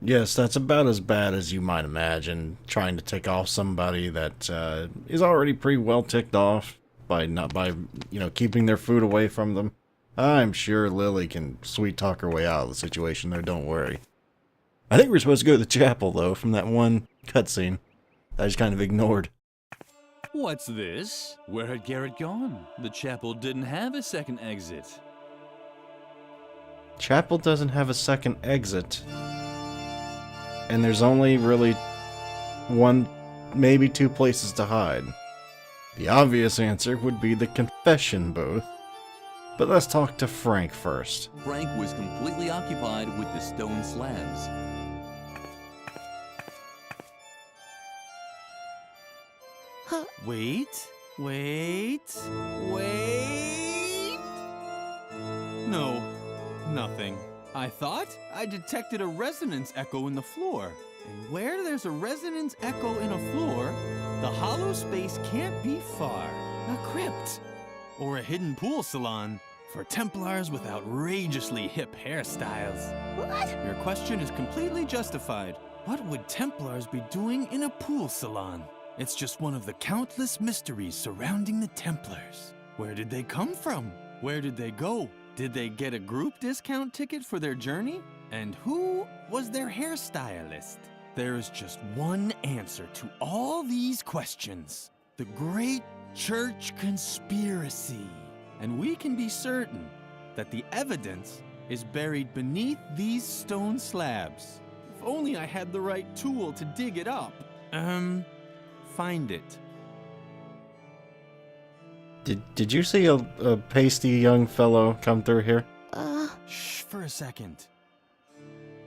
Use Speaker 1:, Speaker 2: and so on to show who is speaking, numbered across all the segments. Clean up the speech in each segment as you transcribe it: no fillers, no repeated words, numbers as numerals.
Speaker 1: Yes, that's about as bad as you might imagine, trying to tick off somebody that is already pretty well ticked off by not by keeping their food away from them. I'm sure Lilly can sweet talk her way out of the situation there, don't worry. I think we're supposed to go to the chapel, though, from that one cutscene I just kind of ignored.
Speaker 2: What's this? Where had Garrett gone? The chapel didn't have a second exit.
Speaker 1: Chapel doesn't have a second exit. And there's only really one, maybe two places to hide. The obvious answer would be the confession booth. But let's talk to Frank first.
Speaker 2: Frank was completely occupied with the stone slabs. Wait. No, nothing. I thought I detected a resonance echo in the floor. And where there's a resonance echo in a floor, the hollow space can't be far. A crypt. Or a hidden pool salon for Templars with outrageously hip hairstyles. What? Your question is completely justified. What would Templars be doing in a pool salon? It's just one of the countless mysteries surrounding the Templars. Where did they come from? Where did they go? Did they get a group discount ticket for their journey? And who was their hairstylist? There is just one answer to all these questions. The Great Church Conspiracy. And we can be certain that the evidence is buried beneath these stone slabs. If only I had the right tool to dig it up. Find it.
Speaker 1: Did you see a pasty young fellow come through here?
Speaker 2: Shh, for a second.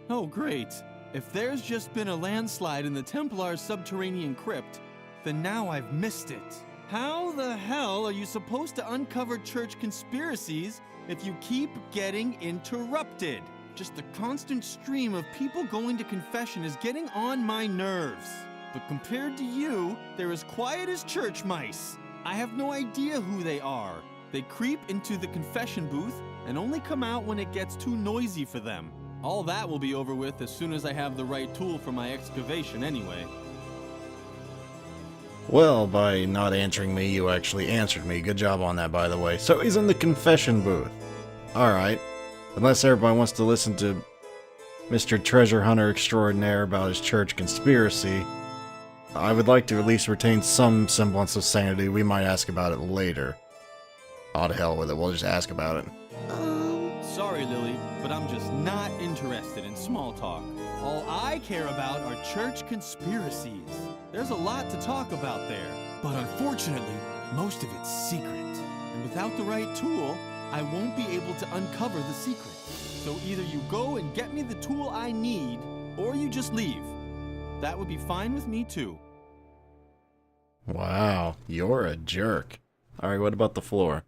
Speaker 2: Oh, great. If there's just been a landslide in the Templar's subterranean crypt, then now I've missed it. How the hell are you supposed to uncover church conspiracies if you keep getting interrupted? Just the constant stream of people going to confession is getting on my nerves. But compared to you, they're as quiet as church mice. I have no idea who they are. They creep into the confession booth and only come out when it gets too noisy for them. All that will be over with as soon as I have the right tool for my excavation anyway.
Speaker 1: Well, by not answering me, you actually answered me. Good job on that, by the way. So he's in the confession booth. Alright. Unless everybody wants to listen to Mr. Treasure Hunter Extraordinaire about his church conspiracy, I would like to at least retain some semblance of sanity. We might ask about it later. Oh, to hell with it. We'll just ask about it.
Speaker 2: Sorry, Lilly, but I'm just not interested in small talk. All I care about are church conspiracies. There's a lot to talk about there, but unfortunately, most of it's secret. And without the right tool, I won't be able to uncover the secret. So either you go and get me the tool I need, or you just leave. That would be fine with me too.
Speaker 1: Wow, you're a jerk. Alright, what about the floor?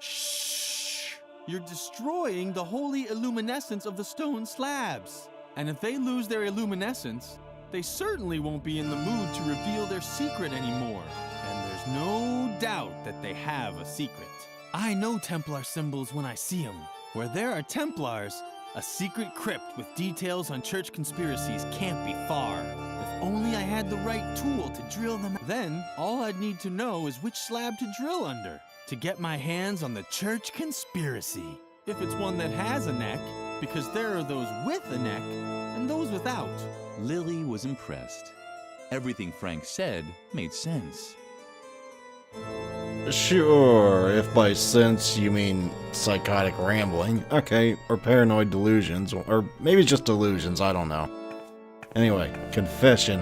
Speaker 2: Shh! You're destroying the holy illuminescence of the stone slabs. And if they lose their illuminescence, they certainly won't be in the mood to reveal their secret anymore. And there's no doubt that they have a secret. I know Templar symbols when I see them. Where there are Templars, a secret crypt with details on church conspiracies can't be far. If only I had the right tool to drill them. Then, all I'd need to know is which slab to drill under to get my hands on the church conspiracy. If it's one that has a neck, because there are those with a neck and those without. Lilly was impressed. Everything Frank said made sense.
Speaker 1: Sure, if by sense you mean psychotic rambling. Okay, or paranoid delusions, or maybe just delusions, I don't know. Anyway, confession.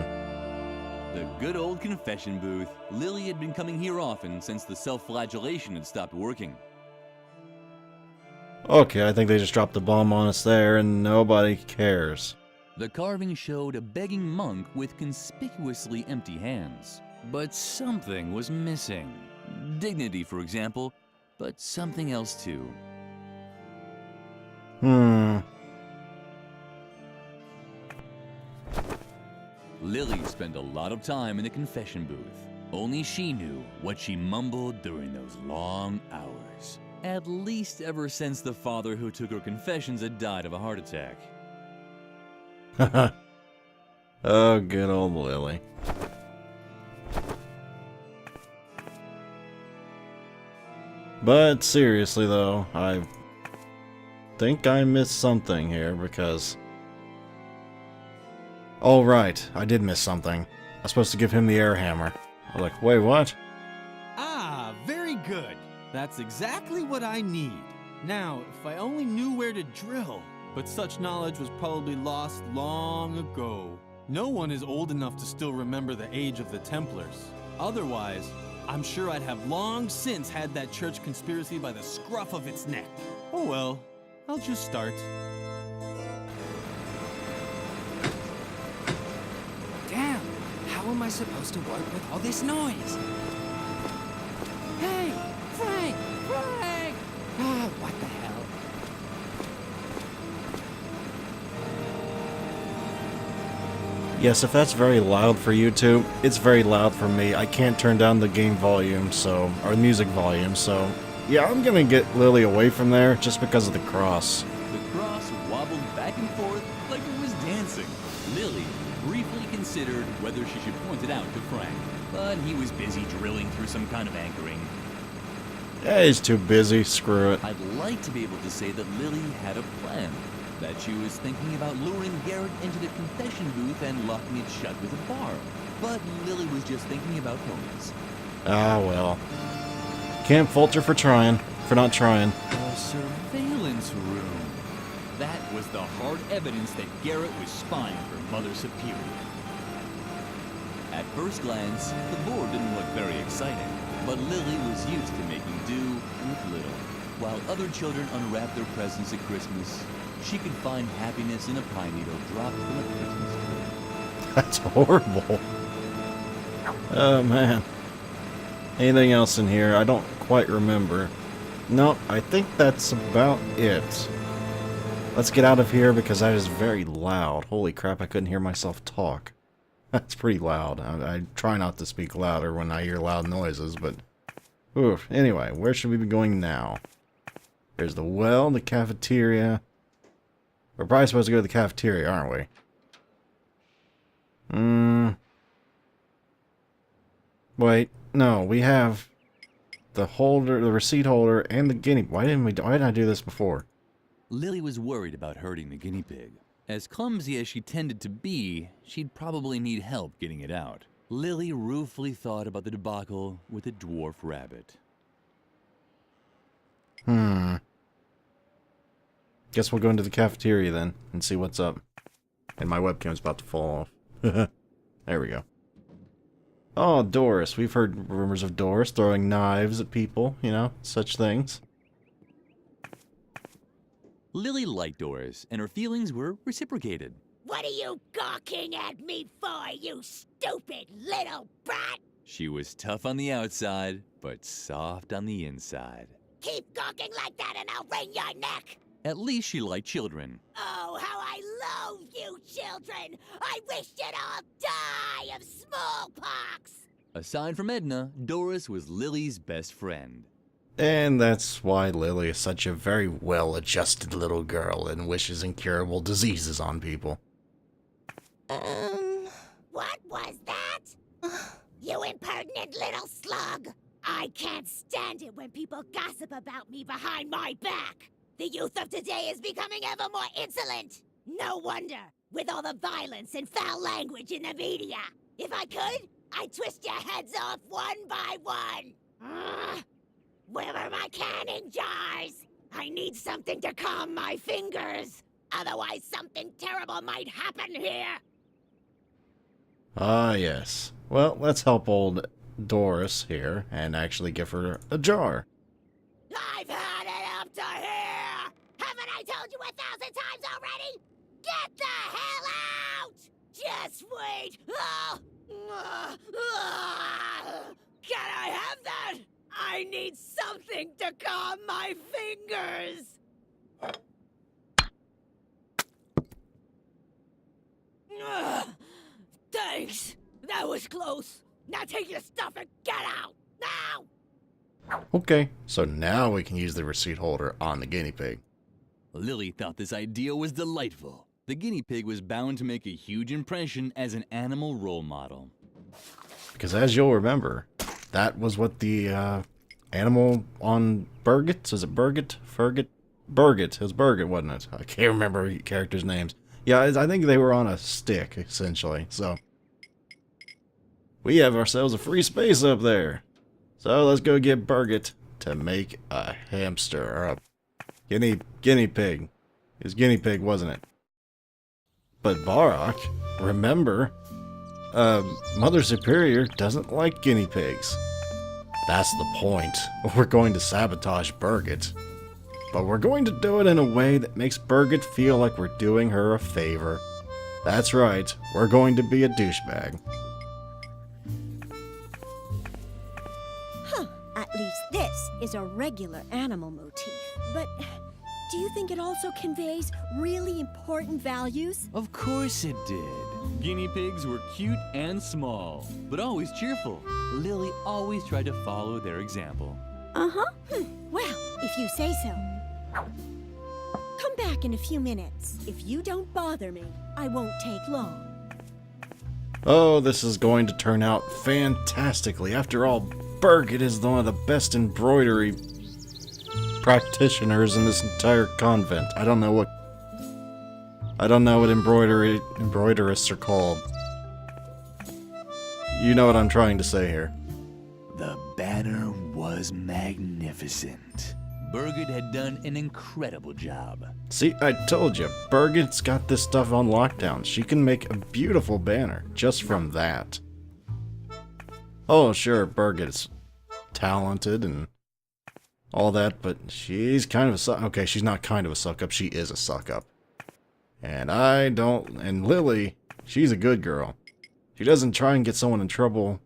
Speaker 2: The good old confession booth. Lilly had been coming here often since the self-flagellation had stopped working.
Speaker 1: Okay, I think they just dropped the bomb on us there and nobody cares.
Speaker 2: The carving showed a begging monk with conspicuously empty hands. But something was missing. Dignity, for example, but something else too. Lilly spent a lot of time in the confession booth. Only she knew what she mumbled during those long hours. At least ever since the father who took her confessions had died of a heart attack.
Speaker 1: Oh, good old Lilly. But seriously though, I think I missed something here because... Oh right, I did miss something. I was supposed to give him the air hammer. I was like, wait, what?
Speaker 2: Ah, very good. That's exactly what I need. Now, if I only knew where to drill. But such knowledge was probably lost long ago. No one is old enough to still remember the age of the Templars. Otherwise, I'm sure I'd have long since had that church conspiracy by the scruff of its neck. Oh well, I'll just start.
Speaker 3: Damn! How am I supposed to work with all this noise? Hey! Frank! Frank! Ah, what the hell?
Speaker 1: Yes, if that's very loud for you two, it's very loud for me. I can't turn down the game volume, so... or music volume, so... Yeah, I'm gonna get Lilly away from there just because of the cross.
Speaker 4: The cross wobbled back and forth like it was dancing. Lilly briefly considered whether she should point it out to Frank, but he was busy drilling through some kind of anchoring.
Speaker 1: Yeah, he's too busy, screw it.
Speaker 4: I'd like to be able to say that Lilly had a plan, that she was thinking about luring Garrett into the confession booth and locking it shut with a bar, but Lilly was just thinking about ponies.
Speaker 1: Ah, well. Can't fault her for trying, for not trying.
Speaker 4: A surveillance room. That was the hard evidence that Garrett was spying for Mother Superior. At first glance, the board didn't look very exciting, but Lilly was used to making do with little. While other children unwrapped their presents at Christmas, she could find happiness in a pine needle dropped from a Christmas tree.
Speaker 1: That's horrible. Oh, man. Anything else in here? I don't quite remember. No, I think that's about it. Let's get out of here because that is very loud. Holy crap, I couldn't hear myself talk. That's pretty loud. I try not to speak louder when I hear loud noises, but... Oof. Anyway, where should we be going now? There's the well, the cafeteria. We're probably supposed to go to the cafeteria, aren't we? Wait, no, we have the holder, the receipt holder, and the guinea. Why didn't I do this before?
Speaker 4: Lilly was worried about hurting the guinea pig. As clumsy as she tended to be, she'd probably need help getting it out. Lilly ruefully thought about the debacle with the dwarf rabbit.
Speaker 1: Guess we'll go into the cafeteria then and see what's up. And my webcam's about to fall off. There we go. Oh, Doris. We've heard rumors of Doris throwing knives at people, you know, such things.
Speaker 4: Lilly liked Doris, and her feelings were reciprocated.
Speaker 5: What are you gawking at me for, you stupid little brat?
Speaker 4: She was tough on the outside, but soft on the inside.
Speaker 5: Keep gawking like that and I'll wring your neck!
Speaker 4: At least she liked children.
Speaker 5: Oh, how I loathe you children! I wish you'd all die of smallpox!
Speaker 4: Aside from Edna, Doris was Lily's best friend.
Speaker 1: And that's why Lilly is such a very well-adjusted little girl and wishes incurable diseases on people.
Speaker 5: What was that? You impertinent little slug! I can't stand it when people gossip about me behind my back! The youth of today is becoming ever more insolent! No wonder, with all the violence and foul language in the media! If I could, I'd twist your heads off one by one! Where are my canning jars? I need something to calm my fingers! Otherwise something terrible might happen here!
Speaker 1: Ah, yes. Well, let's help old Doris here and actually give her a jar.
Speaker 5: I've had it up to here! Haven't I told you 1,000 times already? Get the hell out! Just wait! Can I have that? I need something to calm my fingers! Thanks! That was close! Now take your stuff and get out! Now!
Speaker 1: Okay, so now we can use the receipt holder on the guinea pig.
Speaker 4: Lilly thought this idea was delightful. The guinea pig was bound to make a huge impression as an animal role model.
Speaker 1: Because as you'll remember, that was what the animal on Birgit, is it Birgit? Fergit? Birgit. It was Birgit, wasn't it? I can't remember characters' names. Yeah, I think they were on a stick, essentially. So, we have ourselves a free space up there. So, let's go get Birgit to make a hamster, or a guinea pig. It was guinea pig, wasn't it? But Varrock, remember, Mother Superior doesn't like guinea pigs. That's the point. We're going to sabotage Birgit. But we're going to do it in a way that makes Birgit feel like we're doing her a favor. That's right, we're going to be a douchebag.
Speaker 6: Huh, at least this is a regular animal motif. But do you think it also conveys really important values?
Speaker 4: Of course it did. Guinea pigs were cute and small, but always cheerful. Lilly always tried to follow their example.
Speaker 6: Uh-huh. Well, if you say so. Come back in a few minutes. If you don't bother me, I won't take long.
Speaker 1: Oh, this is going to turn out fantastically. After all, Birgit is one of the best embroidery practitioners in this entire convent. I don't know what embroiderists are called. You know what I'm trying to say here.
Speaker 4: The banner was magnificent. Birgit had done an incredible job.
Speaker 1: See, I told you, Birgit's got this stuff on lockdown. She can make a beautiful banner just from that. Oh, sure, Birgit's talented and all that, but she's kind of a suck. Okay, she's not kind of a suck-up, she is a suck-up. And Lilly, she's a good girl. She doesn't try and get someone in trouble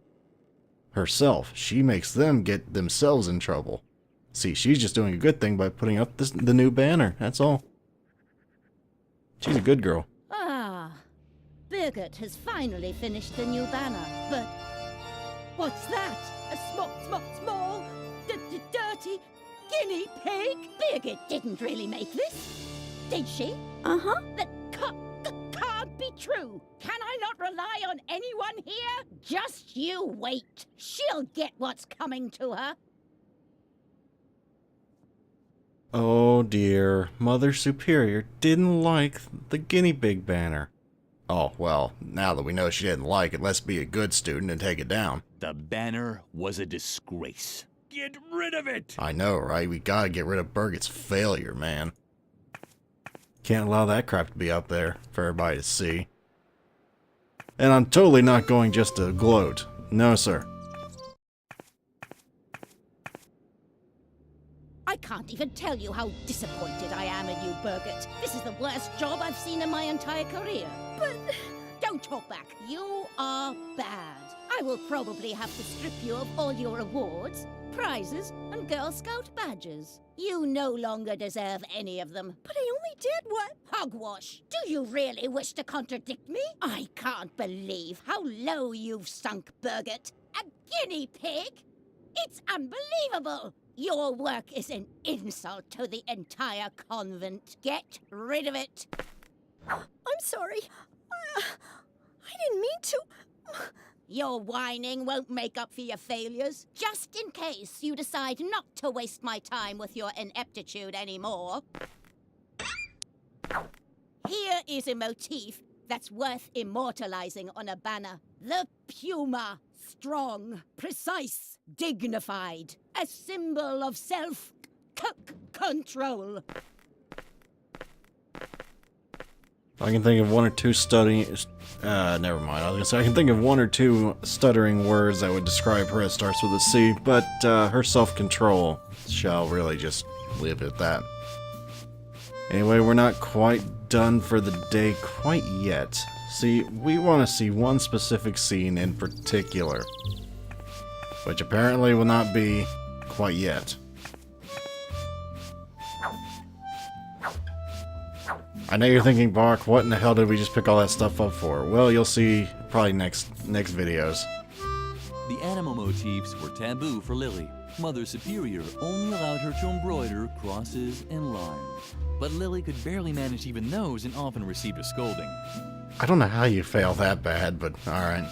Speaker 1: herself. She makes them get themselves in trouble. See, she's just doing a good thing by putting up the new banner, that's all. She's a good girl.
Speaker 5: Ah, Birgit has finally finished the new banner, but what's that? A small, dirty guinea pig? Birgit didn't really make this, did she?
Speaker 6: Uh-huh.
Speaker 5: That can't be true. Can I not rely on anyone here? Just you wait. She'll get what's coming to her.
Speaker 1: Oh dear, Mother Superior didn't like the guinea pig banner. Oh, well, now that we know she didn't like it, let's be a good student and take it down.
Speaker 4: The banner was a disgrace. Get rid of it!
Speaker 1: I know, right? We gotta get rid of Birgit's failure, man. Can't allow that crap to be up there for everybody to see. And I'm totally not going just to gloat. No, sir.
Speaker 5: I can't even tell you how disappointed I am in you, Birgit. This is the worst job I've seen in my entire career. But don't talk back. You are bad. I will probably have to strip you of all your awards, prizes, and Girl Scout badges. You no longer deserve any of them.
Speaker 6: But I only did what?
Speaker 5: Hogwash! Do you really wish to contradict me? I can't believe how low you've sunk, Birgit. A guinea pig? It's unbelievable! Your work is an insult to the entire convent. Get rid of it.
Speaker 6: I'm sorry. I didn't mean to.
Speaker 5: Your whining won't make up for your failures. Just in case you decide not to waste my time with your ineptitude anymore. Here is a motif that's worth immortalizing on a banner. The puma. Strong, precise, dignified. A symbol of self-control.
Speaker 1: I can think of one or two never mind. I was gonna say I can think of one or two stuttering words that would describe her that starts with a C, but her self-control shall really just leave it at that. Anyway, we're not quite done for the day quite yet. See, we want to see one specific scene in particular, which apparently will not be quite yet. I know you're thinking, Bark, what in the hell did we just pick all that stuff up for? Well, you'll see probably next videos.
Speaker 4: The animal motifs were taboo for Lilly. Mother Superior only allowed her to embroider crosses and lines. But Lilly could barely manage even those and often received a scolding.
Speaker 1: I don't know how you fail that bad, but alright.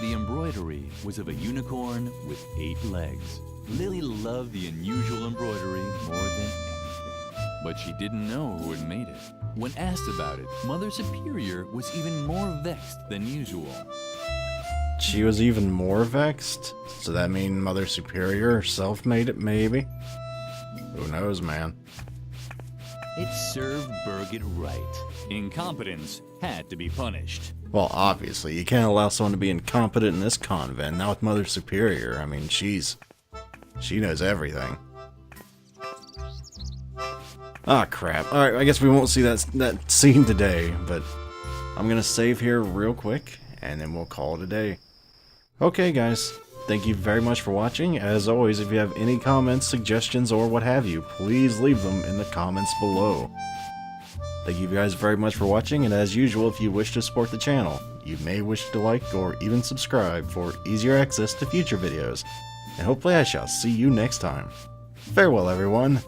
Speaker 4: The embroidery was of a unicorn with 8 legs. Lilly loved the unusual embroidery more than anything, but she didn't know who had made it. When asked about it, Mother Superior was even more vexed than usual.
Speaker 1: She was even more vexed? So that mean Mother Superior herself made it, maybe? Who knows, man?
Speaker 4: It served Birgit right. Incompetence had to be punished.
Speaker 1: Well, obviously, you can't allow someone to be incompetent in this convent, not with Mother Superior. I mean, she knows everything. Ah, crap. Alright, I guess we won't see that scene today, but I'm gonna save here real quick, and then we'll call it a day. Okay, guys. Thank you very much for watching. As always, if you have any comments, suggestions, or what have you, please leave them in the comments below. Thank you guys very much for watching, and as usual, if you wish to support the channel, you may wish to like or even subscribe for easier access to future videos. And hopefully I shall see you next time. Farewell, everyone.